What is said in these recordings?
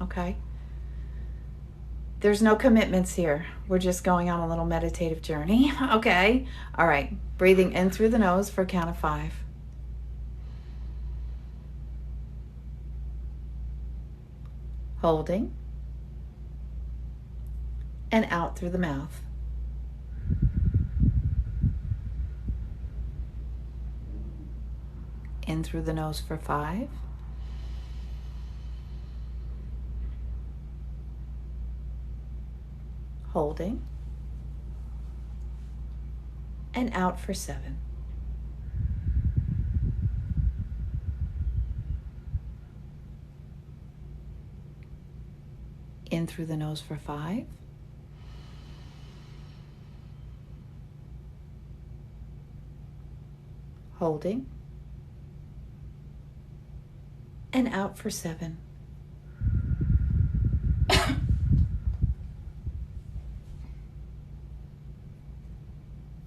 okay? There's no commitments here. We're just going on a little meditative journey, okay? All right, breathing in through the nose for a count of 5. Holding. And out through the mouth. In through the nose for 5. Holding. And out for 7. In through the nose for 5. Holding. And out for 7.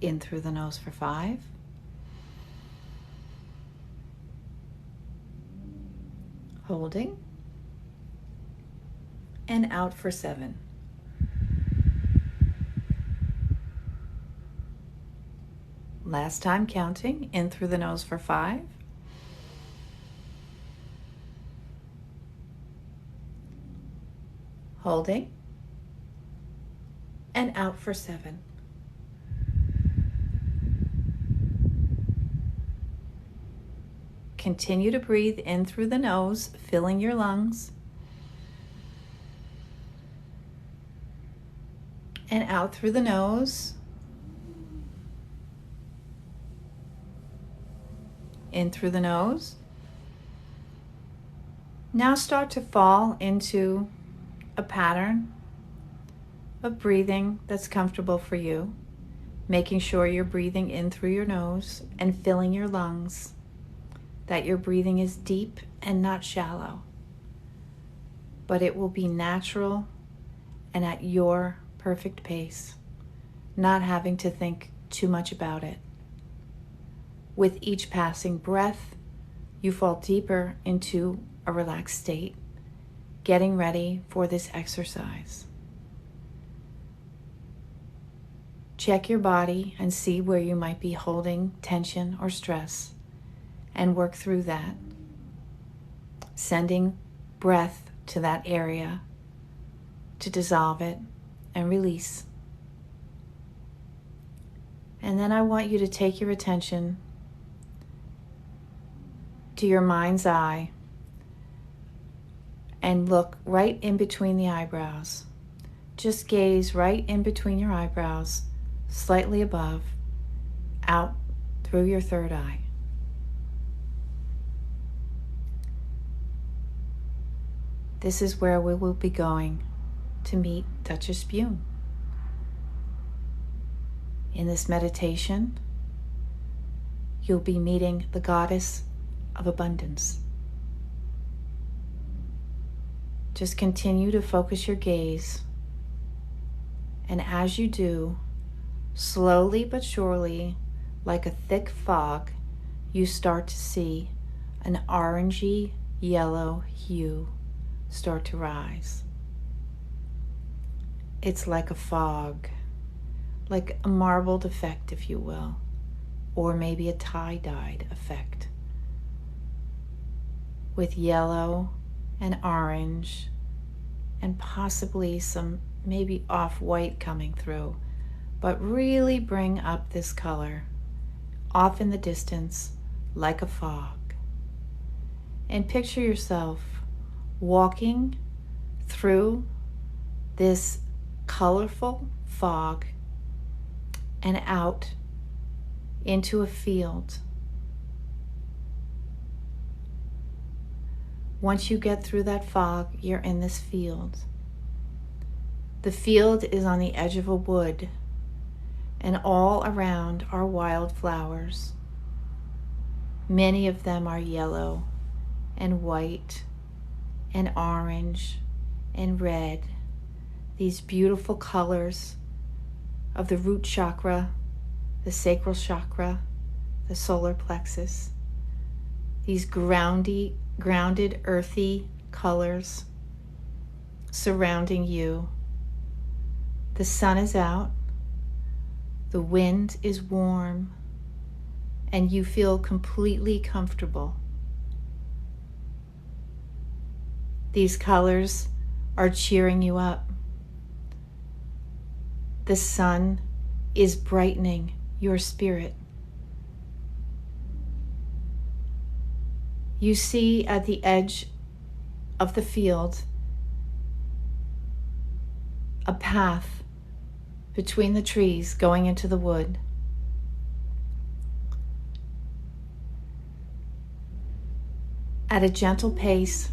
In through the nose for 5. Holding. And out for 7. Last time counting, in through the nose for 5. Holding. And out for 7. Continue to breathe in through the nose, filling your lungs. And out through the nose. In through the nose. Now start to fall into a pattern of breathing that's comfortable for you, making sure you're breathing in through your nose and filling your lungs, that your breathing is deep and not shallow, but it will be natural and at your perfect pace, not having to think too much about it. With each passing breath, you fall deeper into a relaxed state, getting ready for this exercise. Check your body and see where you might be holding tension or stress, and work through that, sending breath to that area to dissolve it and release. And then I want you to take your attention to your mind's eye and look right in between the eyebrows. Just gaze right in between your eyebrows, slightly above, out through your third eye. This is where we will be going to meet Duchess Bune. In this meditation, you'll be meeting the goddess of abundance. Just continue to focus your gaze, and as you do, slowly but surely, like a thick fog, you start to see an orangey yellow hue start to rise. It's like a fog, like a marbled effect, if you will, or maybe a tie-dyed effect, with yellow and orange and possibly some maybe off-white coming through, but really bring up this color off in the distance like a fog. And picture yourself walking through this colorful fog and out into a field. Once you get through that fog, you're in this field. The field is on the edge of a wood, and all around are wildflowers. Many of them are yellow and white and orange and red, these beautiful colors of the root chakra, the sacral chakra, the solar plexus, these grounded, earthy colors surrounding you. The sun is out, the wind is warm, and you feel completely comfortable. These colors are cheering you up. The sun is brightening your spirit. You see at the edge of the field a path between the trees going into the wood. At a gentle pace,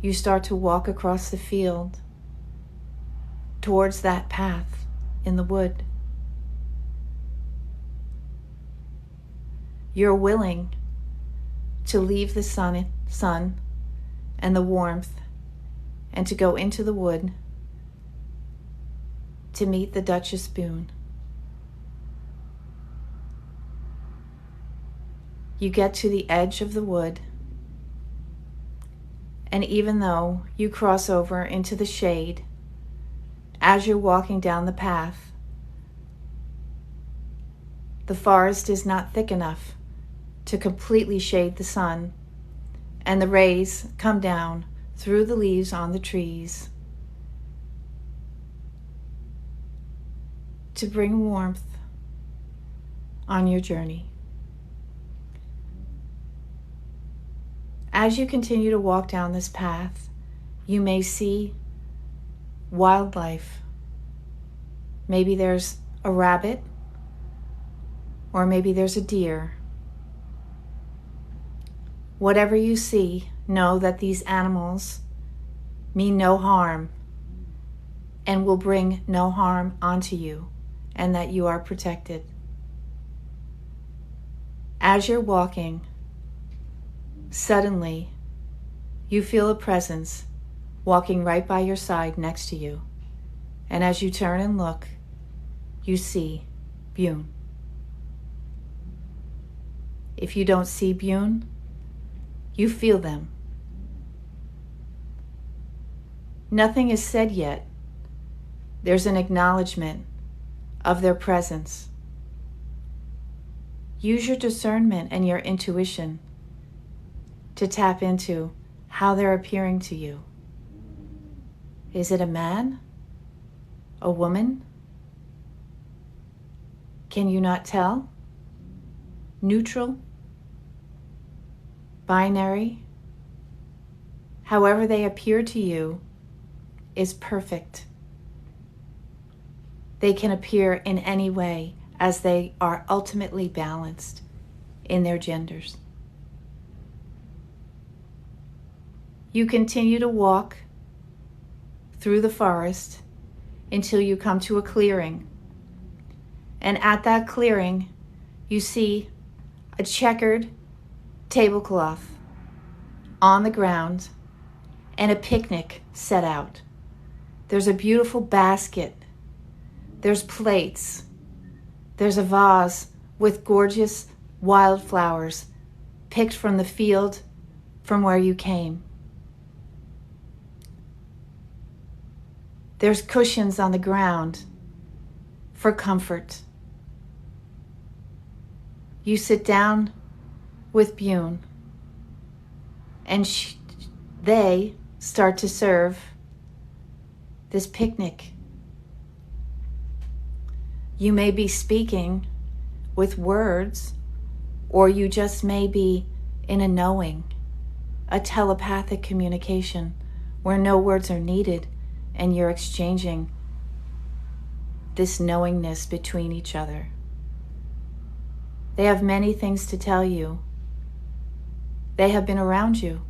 you start to walk across the field towards that path in the wood. You're willing to leave the sun and the warmth and to go into the wood to meet the Duchess Bune. You get to the edge of the wood, and even though you cross over into the shade, as you're walking down the path, the forest is not thick enough to completely shade the sun, and the rays come down through the leaves on the trees to bring warmth on your journey. As you continue to walk down this path, you may see wildlife. Maybe there's a rabbit, or maybe there's a deer. Whatever you see, know that these animals mean no harm and will bring no harm onto you, and that you are protected. As you're walking, suddenly you feel a presence walking right by your side next to you. And as you turn and look, you see Bune. If you don't see Bune, you feel them. Nothing is said yet. There's an acknowledgement of their presence. Use your discernment and your intuition to tap into how they're appearing to you. Is it a man? A woman? Can you not tell? Neutral? Binary? However they appear to you is perfect. They can appear in any way as they are ultimately balanced in their genders. You continue to walk through the forest until you come to a clearing. And at that clearing, you see a checkered tablecloth on the ground and a picnic set out. There's a beautiful basket. There's plates. There's a vase with gorgeous wildflowers picked from the field from where you came. There's cushions on the ground for comfort. You sit down with Bune, and they start to serve this picnic. You may be speaking with words, or you just may be in a knowing, a telepathic communication where no words are needed, and you're exchanging this knowingness between each other. They have many things to tell you. They have been around you.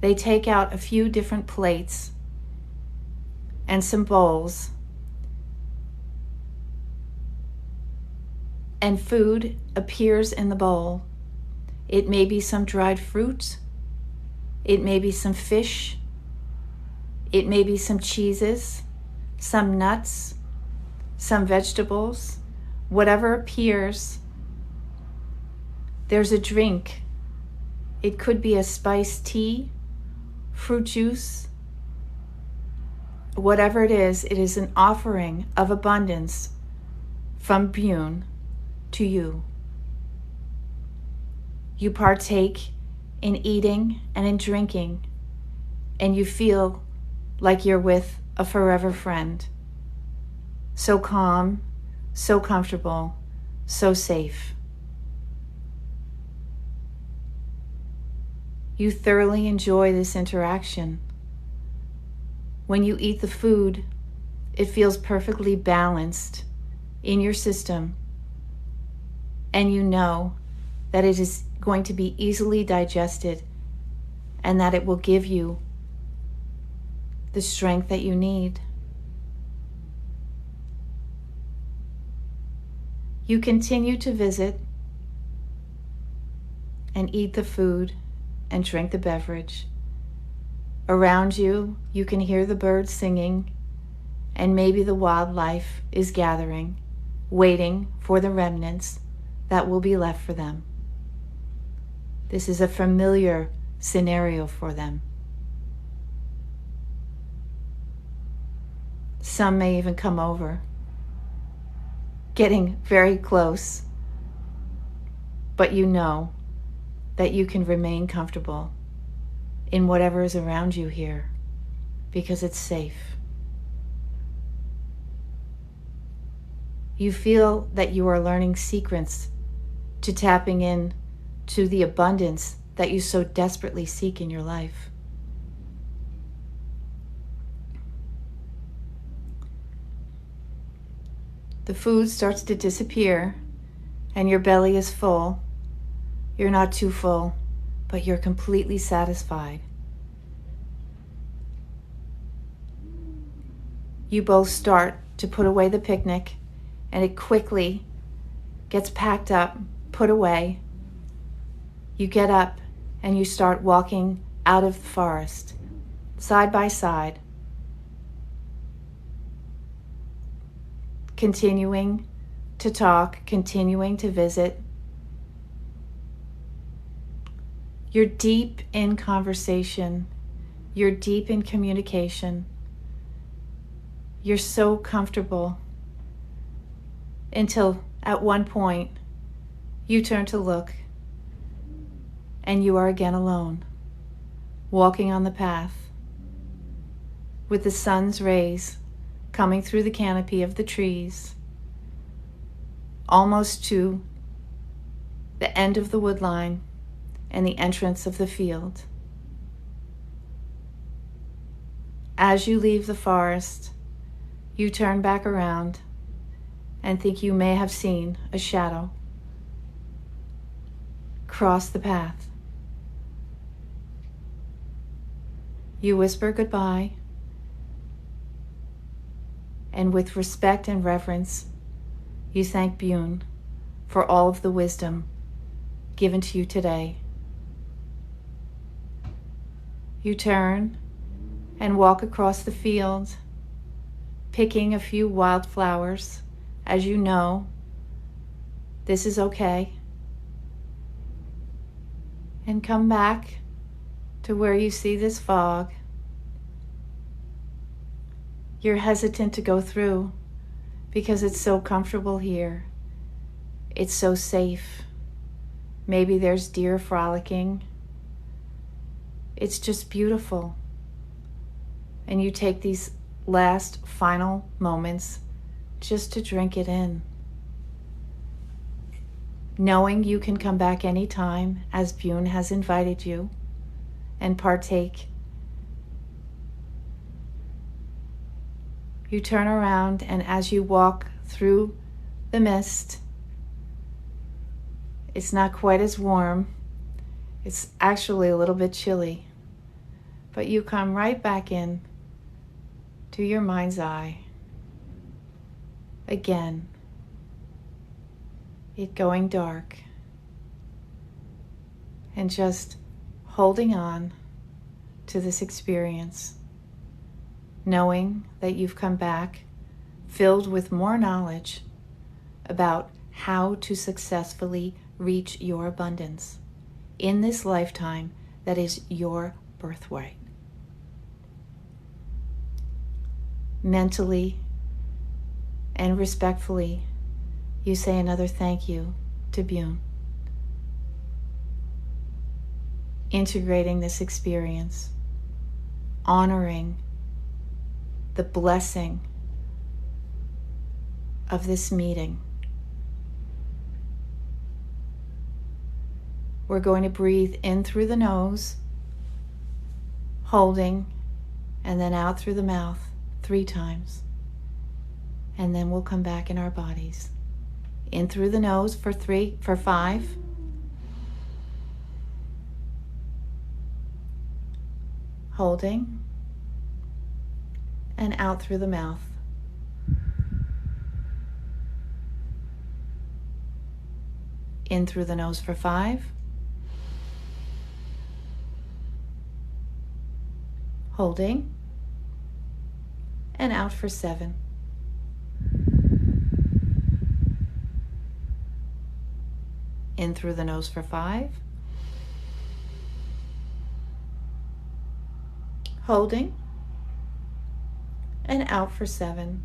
They take out a few different plates and some bowls, and food appears in the bowl. It may be some dried fruit. It may be some fish. It may be some cheeses, some nuts, some vegetables. Whatever appears, there's a drink It could be a spiced tea, fruit juice, whatever it is an offering of abundance from Bune to you. You partake in eating and in drinking, and you feel like you're with a forever friend. So calm, so comfortable, so safe. You thoroughly enjoy this interaction. When you eat the food, it feels perfectly balanced in your system, and you know that it is going to be easily digested and that it will give you the strength that you need. You continue to visit and eat the food and drink the beverage. Around you, you can hear the birds singing, and maybe the wildlife is gathering, waiting for the remnants that will be left for them. This is a familiar scenario for them. Some may even come over, getting very close, but you know that you can remain comfortable in whatever is around you here because it's safe. You feel that you are learning secrets to tapping in to the abundance that you so desperately seek in your life. The food starts to disappear and your belly is full. You're not too full, but you're completely satisfied. You both start to put away the picnic, and it quickly gets packed up, put away. You get up and you start walking out of the forest, side by side, continuing to talk, continuing to visit. You're deep in conversation. You're deep in communication. You're so comfortable until at one point you turn to look and you are again alone, walking on the path with the sun's rays coming through the canopy of the trees, almost to the end of the wood line and the entrance of the field. As you leave the forest, you turn back around and think you may have seen a shadow cross the path. You whisper goodbye, and with respect and reverence, you thank Bune for all of the wisdom given to you today. You turn and walk across the field, picking a few wildflowers, as you know this is okay, and come back to where you see this fog. You're hesitant to go through because it's so comfortable here. It's so safe. Maybe there's deer frolicking. It's just beautiful. And you take these last final moments just to drink it in, knowing you can come back anytime as Bune has invited you and partake. You turn around, and as you walk through the mist, it's not quite as warm. It's actually a little bit chilly, but you come right back in to your mind's eye. Again, it going dark, and just holding on to this experience, knowing that you've come back filled with more knowledge about how to successfully reach your abundance. in this lifetime that is your birthright. Mentally and respectfully, you say another thank you to Bune, integrating this experience, honoring the blessing of this meeting. We're going to breathe in through the nose, holding, and then out through the mouth 3 times. And then we'll come back in our bodies. In through the nose for 5. Holding, and out through the mouth. In through the nose for 5. Holding, and out for 7. In through the nose for 5. Holding, and out for 7.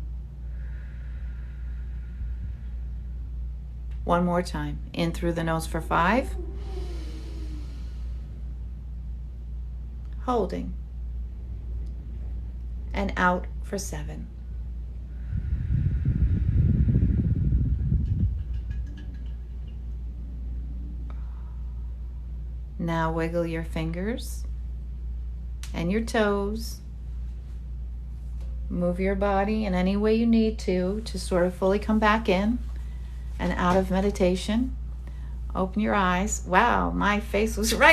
One more time. In through the nose for 5. Holding, and out for 7. Now wiggle your fingers and your toes. Move your body in any way you need to sort of fully come back in and out of meditation. Open your eyes. Wow, my face was right